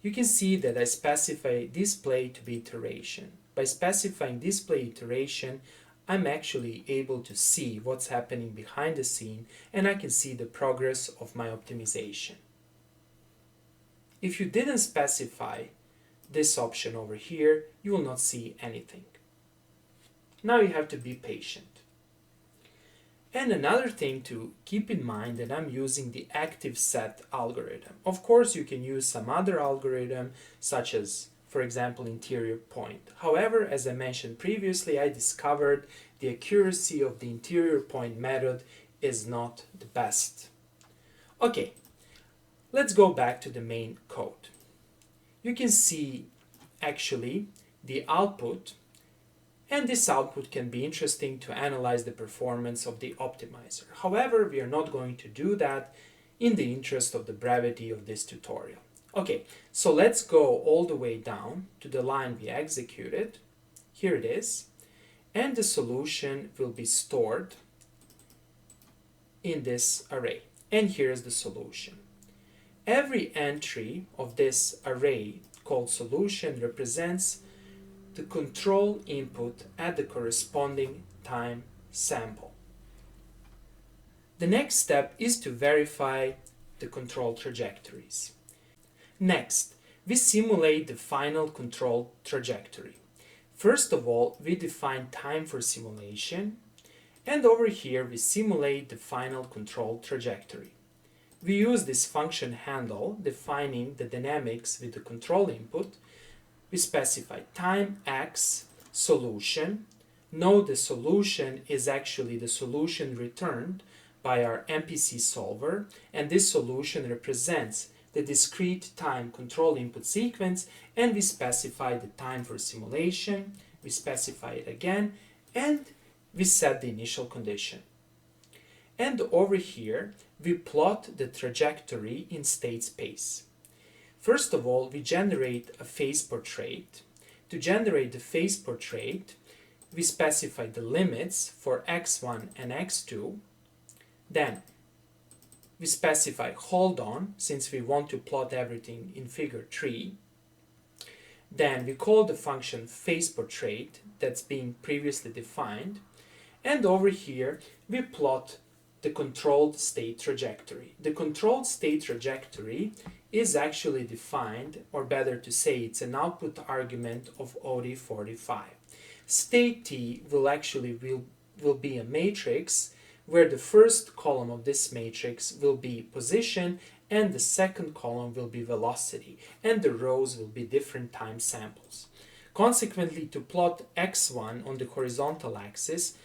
you can see that I specify display to be iteration. By specifying display iteration, I'm actually able to see what's happening behind the scene, and I can see the progress of my optimization. If you didn't specify this option over here, you will not see anything. Now you have to be patient. And another thing to keep in mind that I'm using the active set algorithm. Of course, you can use some other algorithm, such as, for example, interior point. However, as I mentioned previously, I discovered the accuracy of the interior point method is not the best. Okay, let's go back to the main code. You can see actually the output, and this output can be interesting to analyze the performance of the optimizer. However, we are not going to do that in the interest of the brevity of this tutorial. Okay, so let's go all the way down to the line we executed. Here it is. And the solution will be stored in this array. And here's the solution. Every entry of this array called solution represents the control input at the corresponding time sample. The next step is to verify the control trajectories. Next, we simulate the final control trajectory. First of all, we define time for simulation, and over here we simulate the final control trajectory. We use this function handle defining the dynamics with the control input. We specify time x solution. Note the solution is actually the solution returned by our MPC solver, and this solution represents the discrete time control input sequence, and we specify the time for simulation, we specify it again, and we set the initial condition. And over here, we plot the trajectory in state space. First of all, we generate a phase portrait. To generate the phase portrait, we specify the limits for x1 and x2. Then we specify hold on, since we want to plot everything in figure 3. Then we call the function phase portrait that's being previously defined. And over here, we plot the controlled state trajectory. The controlled state trajectory is actually defined, or better to say, it's an output argument of OD45. State T will be a matrix where the first column of this matrix will be position and the second column will be velocity, and the rows will be different time samples. Consequently, to plot x1 on the horizontal axis,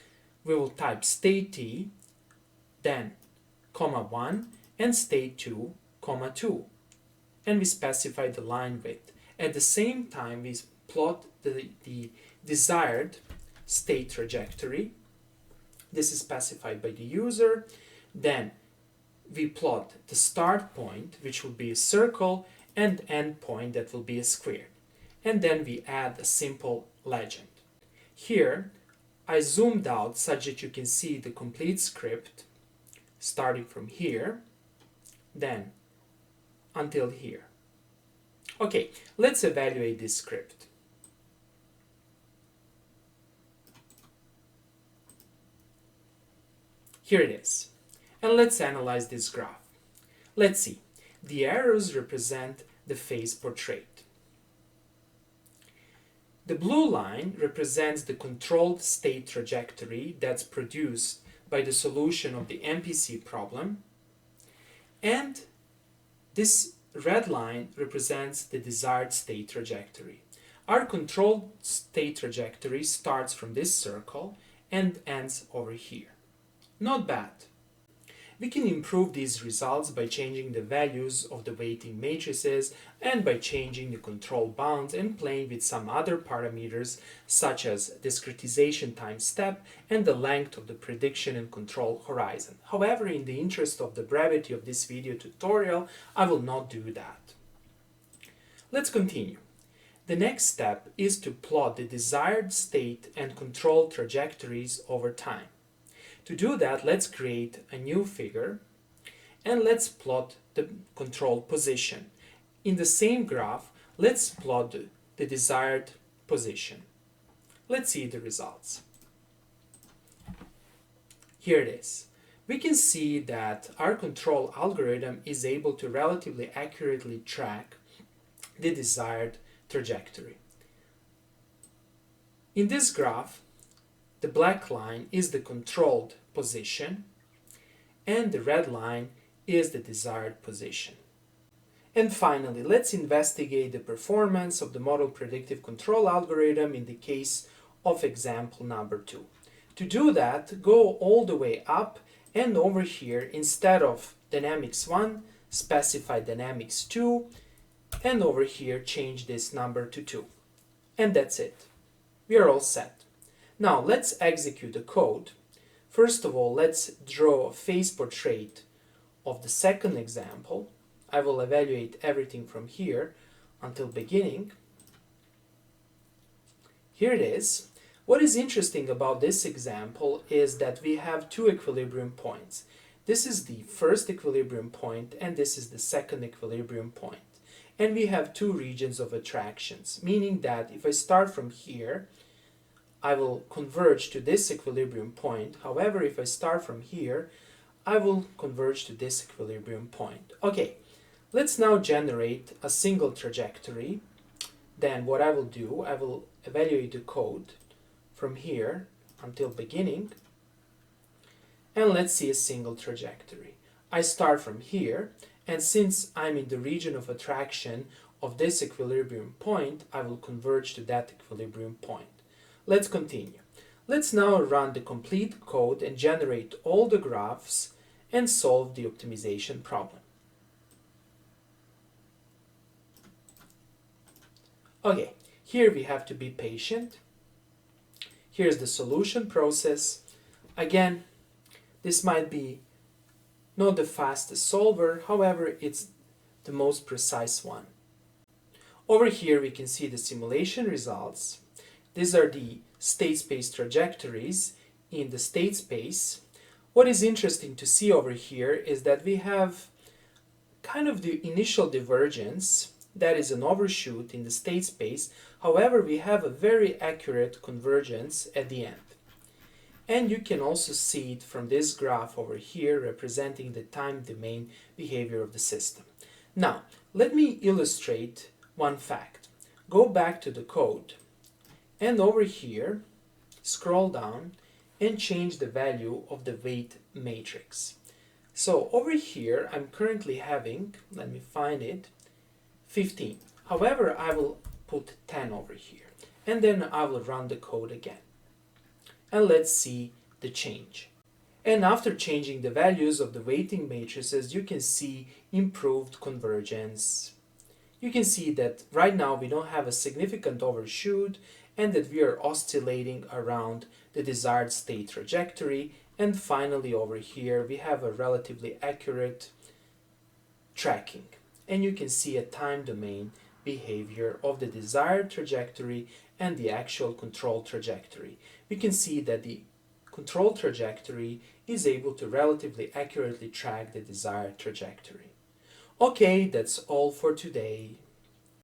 we will type state T, then comma 1, and state 2, comma 2. And we specify the line width. At the same time, we plot the desired state trajectory. This is specified by the user. Then we plot the start point, which will be a circle, and end point that will be a square. And then we add a simple legend. Here, I zoomed out such that you can see the complete script starting from here, then until here. Okay, let's evaluate this script. Here it is. And let's analyze this graph. Let's see. The arrows represent the phase portrait. The blue line represents the controlled state trajectory that's produced by the solution of the MPC problem, and this red line represents the desired state trajectory. Our controlled state trajectory starts from this circle and ends over here. Not bad. We can improve these results by changing the values of the weighting matrices and by changing the control bounds and playing with some other parameters such as discretization time step and the length of the prediction and control horizon. However, in the interest of the brevity of this video tutorial, I will not do that. Let's continue. The next step is to plot the desired state and control trajectories over time. To do that, let's create a new figure and let's plot the control position. In the same graph, let's plot the desired position. Let's see the results. Here it is. We can see that our control algorithm is able to relatively accurately track the desired trajectory. In this graph, the black line is the controlled position and the red line is the desired position. And finally, let's investigate the performance of the model predictive control algorithm in the case of example number 2. To do that, go all the way up and over here, instead of dynamics 1, specify dynamics 2, and over here change this number to 2. And that's it. We are all set. Now let's execute the code. First of all, let's draw a phase portrait of the second example. I will evaluate everything from here until beginning. Here it is. What is interesting about this example is that we have two equilibrium points. This is the first equilibrium point and this is the second equilibrium point. And we have two regions of attractions, meaning that if I start from here, I will converge to this equilibrium point. However, if I start from here, I will converge to this equilibrium point. Okay, let's now generate a single trajectory. Then what I will do, I will evaluate the code from here until beginning. And let's see a single trajectory. I start from here, and since I'm in the region of attraction of this equilibrium point, I will converge to that equilibrium point. Let's continue. Let's now run the complete code and generate all the graphs and solve the optimization problem. Okay, here we have to be patient. Here's the solution process. Again, this might be not the fastest solver, however, it's the most precise one. Over here we can see the simulation results. These are the state space trajectories in the state space. What is interesting to see over here is that we have kind of the initial divergence, that is an overshoot in the state space. However, we have a very accurate convergence at the end. And you can also see it from this graph over here representing the time domain behavior of the system. Now, let me illustrate one fact. Go back to the code. And over here, scroll down and change the value of the weight matrix. So over here, I'm currently having, let me find it, 15. However, I will put 10 over here. And then I will run the code again. And let's see the change. And after changing the values of the weighting matrices, you can see improved convergence. You can see that right now we don't have a significant overshoot and that we are oscillating around the desired state trajectory. And finally over here we have a relatively accurate tracking. And you can see a time domain behavior of the desired trajectory and the actual control trajectory. We can see that the control trajectory is able to relatively accurately track the desired trajectory. Okay, that's all for today.